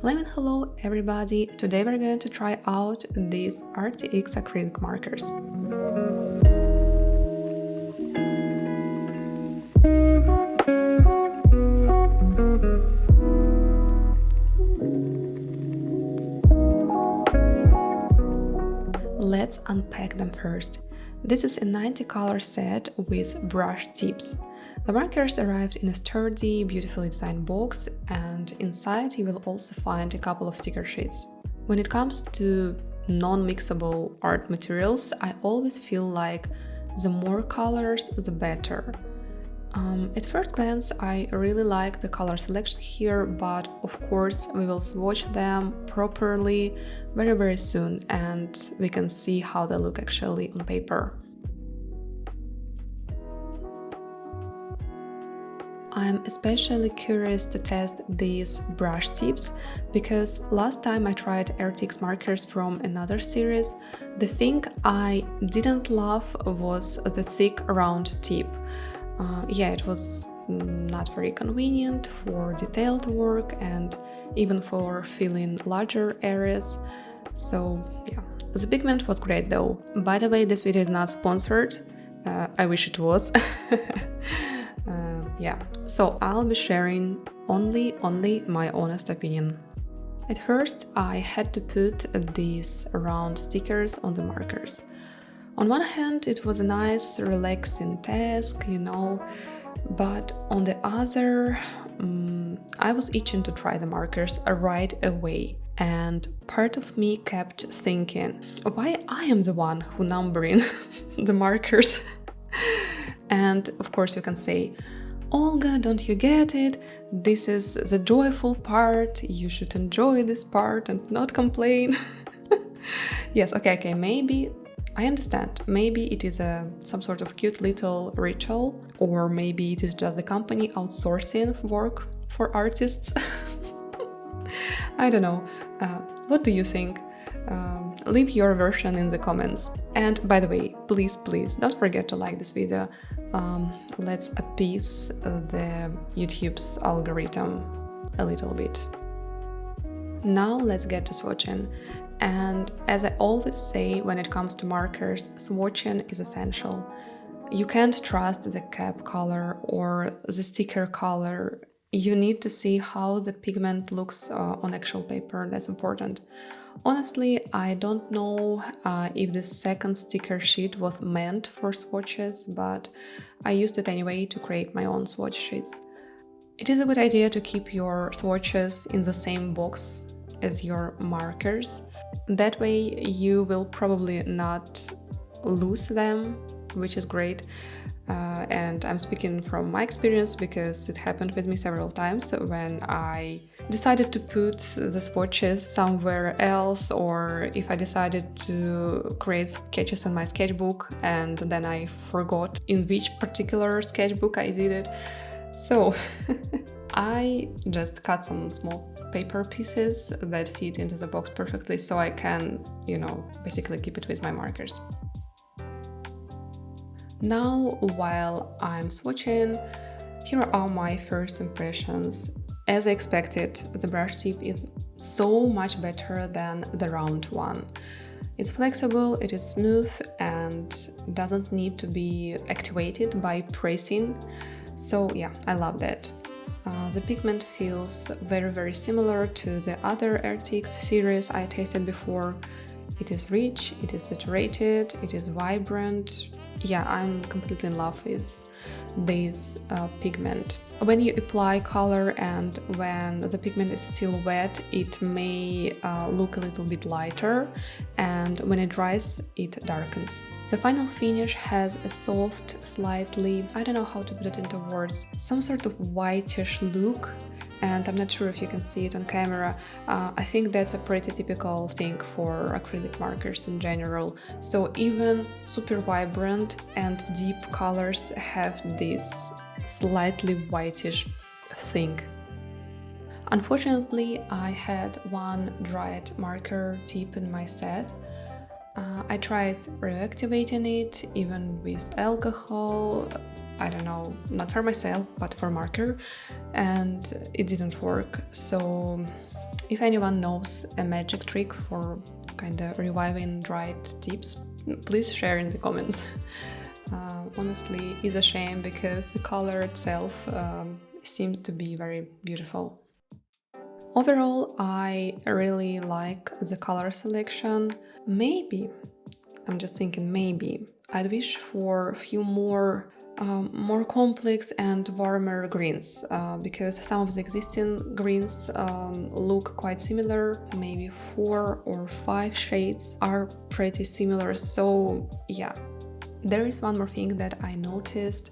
Flaming hello everybody! Today we're going to try out these ARRTX acrylic markers. Let's unpack them first. This is a 90 color set with brush tips. The markers arrived in a sturdy, beautifully designed box, and inside you will also find a couple of sticker sheets. When it comes to non-mixable art materials, I always feel like the more colors, the better. At first glance, I really like the color selection here, but of course we will swatch them properly very soon, and we can see how they look actually on paper. I'm especially curious to test these brush tips because last time I tried ARRTX markers from another series, the thing I didn't love was the thick round tip. It was not very convenient for detailed work and even for filling larger areas. So yeah, the pigment was great though. By the way, this video is not sponsored. I wish it was. So I'll be sharing only my honest opinion. At first, I had to put these round stickers on the markers. On one hand, it was a nice, relaxing task, but on the other, I was itching to try the markers right away. And part of me kept thinking, why I am the one who numbering the markers? And of course you can say, Olga, don't you get it? This is the joyful part, you should enjoy this part and not complain. Yes, okay, maybe I understand. Maybe it is some sort of cute little ritual, or maybe it is just the company outsourcing work for artists. I don't know. What do you think? Leave your version in the comments. And by the way, please don't forget to like this video. Let's appease the YouTube's algorithm a little bit. Now let's get to swatching. And as I always say when it comes to markers, swatching is essential. You can't trust the cap color or the sticker color. You need to see how the pigment looks on actual paper. That's important. Honestly, I don't know if this second sticker sheet was meant for swatches, but I used it anyway to create my own swatch sheets. It is a good idea to keep your swatches in the same box as your markers. That way you will probably not lose them, which is great. And I'm speaking from my experience because it happened with me several times when I decided to put the swatches somewhere else, or if I decided to create sketches in my sketchbook and then I forgot in which particular sketchbook I did it. So I just cut some small paper pieces that fit into the box perfectly so I can, basically keep it with my markers. Now, while I'm swatching, here are my first impressions. As I expected, the brush tip is so much better than the round one. It's flexible, it is smooth, and doesn't need to be activated by pressing. So yeah, I love that. The pigment feels very similar to the other ARRTX series I tasted before. It is rich, it is saturated, it is vibrant. Yeah, I'm completely in love with this pigment. When you apply color and when the pigment is still wet, it may look a little bit lighter, and when it dries, it darkens. The final finish has a soft, slightly, I don't know how to put it into words, some sort of whitish look, and I'm not sure if you can see it on camera. I think that's a pretty typical thing for acrylic markers in general. So even super vibrant and deep colors have this slightly whitish thing. Unfortunately, I had one dried marker tip in my set. I tried reactivating it even with alcohol, I don't know, not for myself but for marker, and it didn't work. So If anyone knows a magic trick for kind of reviving dried tips, please share in the comments. Honestly, it's a shame because the color itself seemed to be very beautiful. Overall, I really like the color selection. Maybe, I'm just thinking maybe, I'd wish for a few more complex and warmer greens, because some of the existing greens look quite similar. Maybe 4 or 5 shades are pretty similar, so yeah. There is one more thing that I noticed.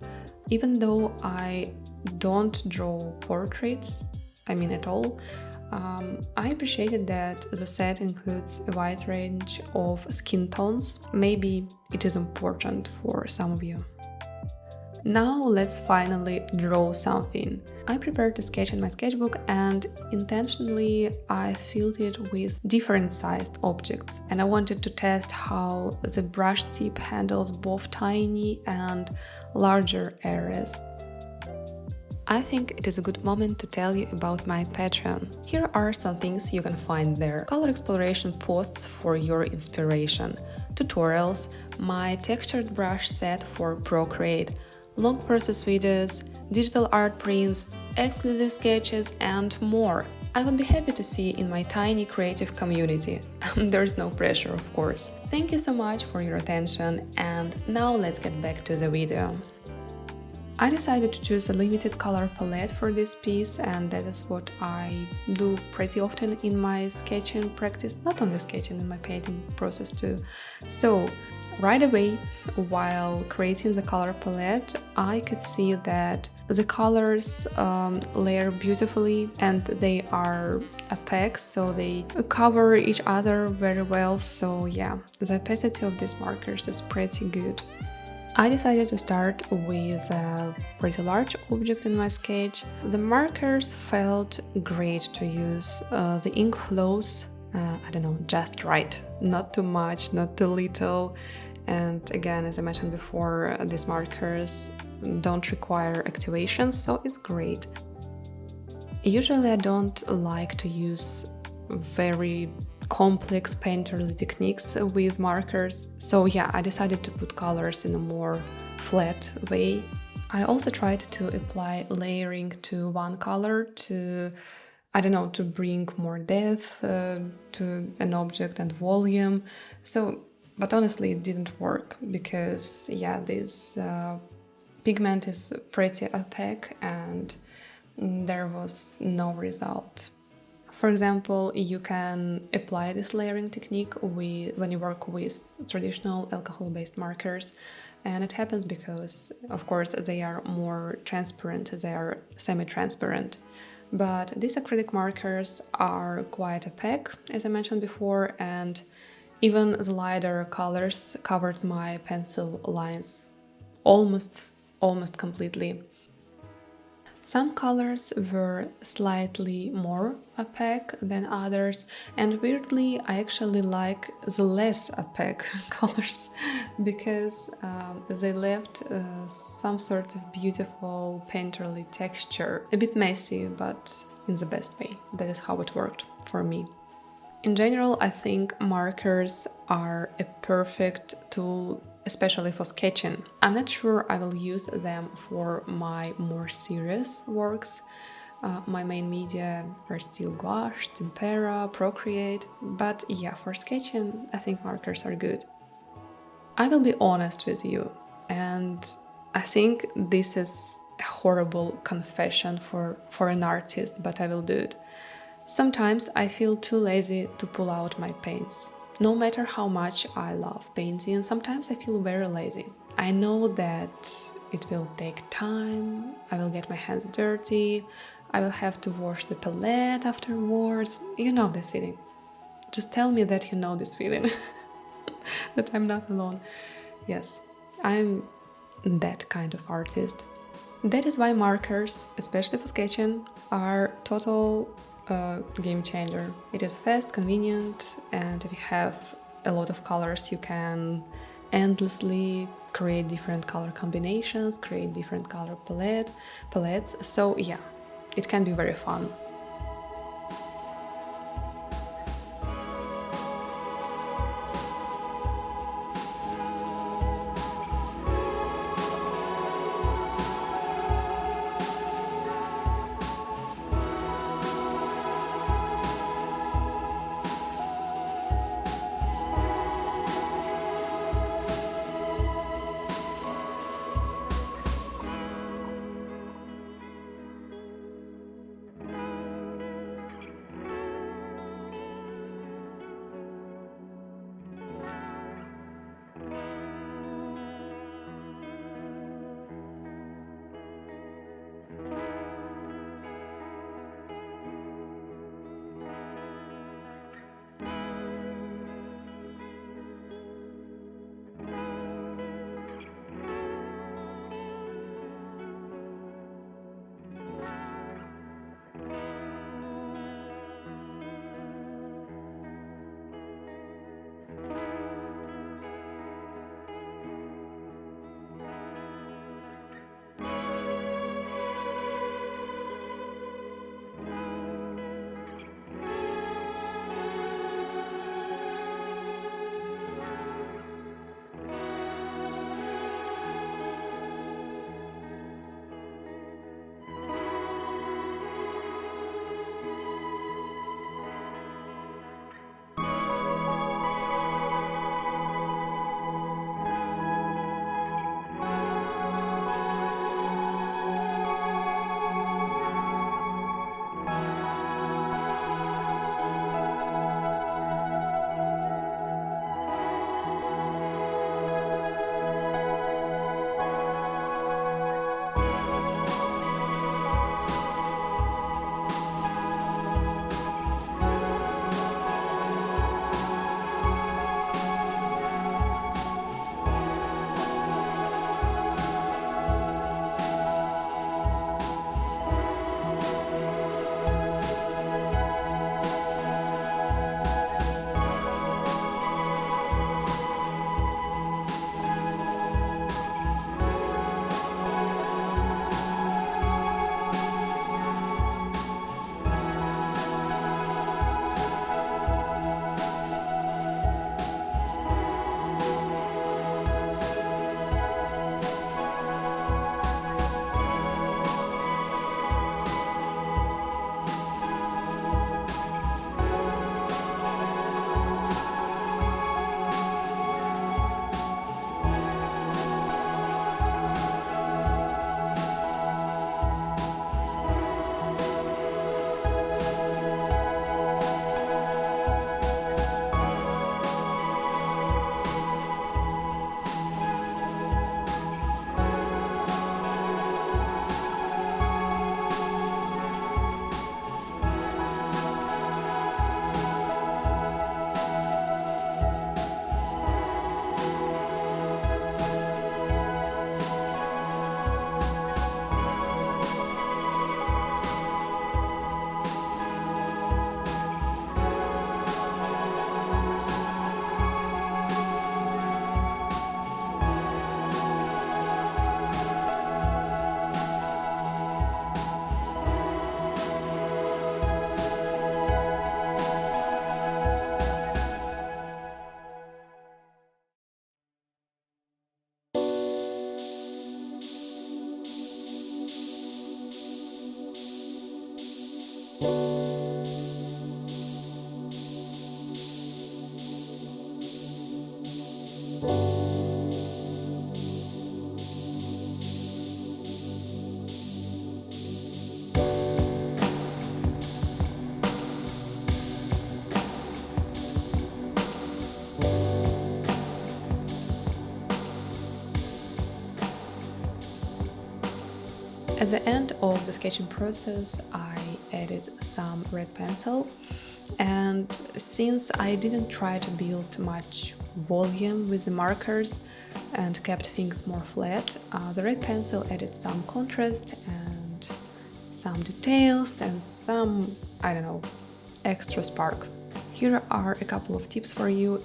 Even though I don't draw portraits, I mean at all, I appreciated that the set includes a wide range of skin tones. Maybe it is important for some of you. Now let's finally draw something. I prepared a sketch in my sketchbook and intentionally I filled it with different sized objects, and I wanted to test how the brush tip handles both tiny and larger areas. I think it is a good moment to tell you about my Patreon. Here are some things you can find there. Color exploration posts for your inspiration, tutorials, my textured brush set for Procreate, long process videos, digital art prints, exclusive sketches, and more. I would be happy to see you in my tiny creative community. There's no pressure, of course. Thank you so much for your attention, and now let's get back to the video. I decided to choose a limited color palette for this piece, and that is what I do pretty often in my sketching practice, not only sketching, in my painting process too. So right away, while creating the color palette, I could see that the colors layer beautifully and they are opaque, so they cover each other very well. So yeah, the opacity of these markers is pretty good. I decided to start with a pretty large object in my sketch. The markers felt great to use. The ink flows, I don't know, just right. Not too much, not too little. And again, as I mentioned before, these markers don't require activation, so it's great. Usually I don't like to use very complex painterly techniques with markers, so yeah, I decided to put colors in a more flat way. I also tried to apply layering to one color to, I don't know, to bring more depth to an object and volume. So, but honestly it didn't work because yeah, this pigment is pretty opaque and there was no result. For example, you can apply this layering technique when you work with traditional alcohol-based markers, and it happens because, of course, they are more transparent, they are semi-transparent. But these acrylic markers are quite opaque, as I mentioned before, and even the lighter colors covered my pencil lines almost completely. Some colors were slightly more opaque than others, and weirdly I actually like the less opaque colors because they left some sort of beautiful painterly texture. A bit messy, but in the best way. That is how it worked for me. In general, I think markers are a perfect tool, especially for sketching. I'm not sure I will use them for my more serious works. My main media are still gouache, tempera, Procreate, but yeah, for sketching, I think markers are good. I will be honest with you, and I think this is a horrible confession for an artist, but I will do it. Sometimes I feel too lazy to pull out my paints. No matter how much I love painting, sometimes I feel very lazy. I know that it will take time, I will get my hands dirty, I will have to wash the palette afterwards. You know this feeling. Just tell me that you know this feeling, that I'm not alone. Yes, I'm that kind of artist. That is why markers, especially for sketching, are total game changer. It is fast, convenient, and if you have a lot of colors, you can endlessly create different color combinations, create different color palettes. So yeah, it can be very fun. At the end of the sketching process, I added some red pencil, and since I didn't try to build much volume with the markers and kept things more flat, the red pencil added some contrast and some details and some, I don't know, extra spark. Here are a couple of tips for you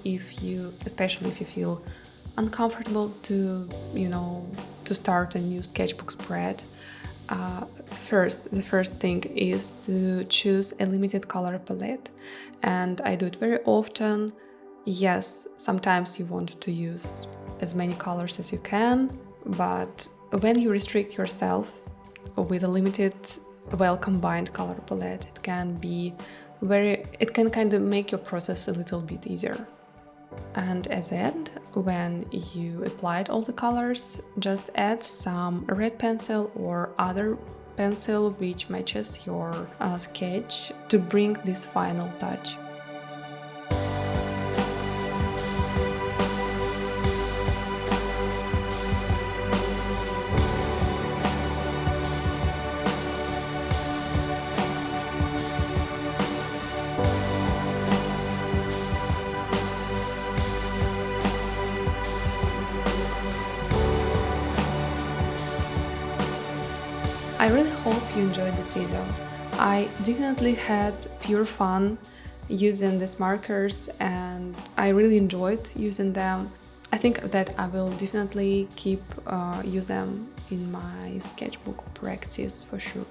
especially if you feel uncomfortable to start a new sketchbook spread. The first thing is to choose a limited color palette, and I do it very often. Yes, sometimes you want to use as many colors as you can, but when you restrict yourself with a limited, well-combined color palette, it can kind of make your process a little bit easier. And at the end, when you applied all the colors, just add some red pencil or other pencil which matches your sketch to bring this final touch. I really hope you enjoyed this video. I definitely had pure fun using these markers and I really enjoyed using them. I think that I will definitely keep use them in my sketchbook practice for sure.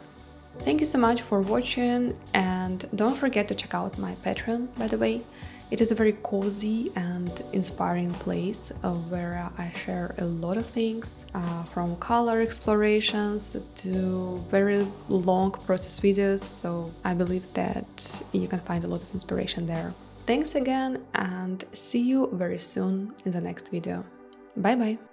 Thank you so much for watching, and don't forget to check out my Patreon, by the way. It is a very cozy and inspiring place where I share a lot of things, from color explorations to very long process videos, so I believe that you can find a lot of inspiration there. Thanks again, and see you very soon in the next video. Bye bye!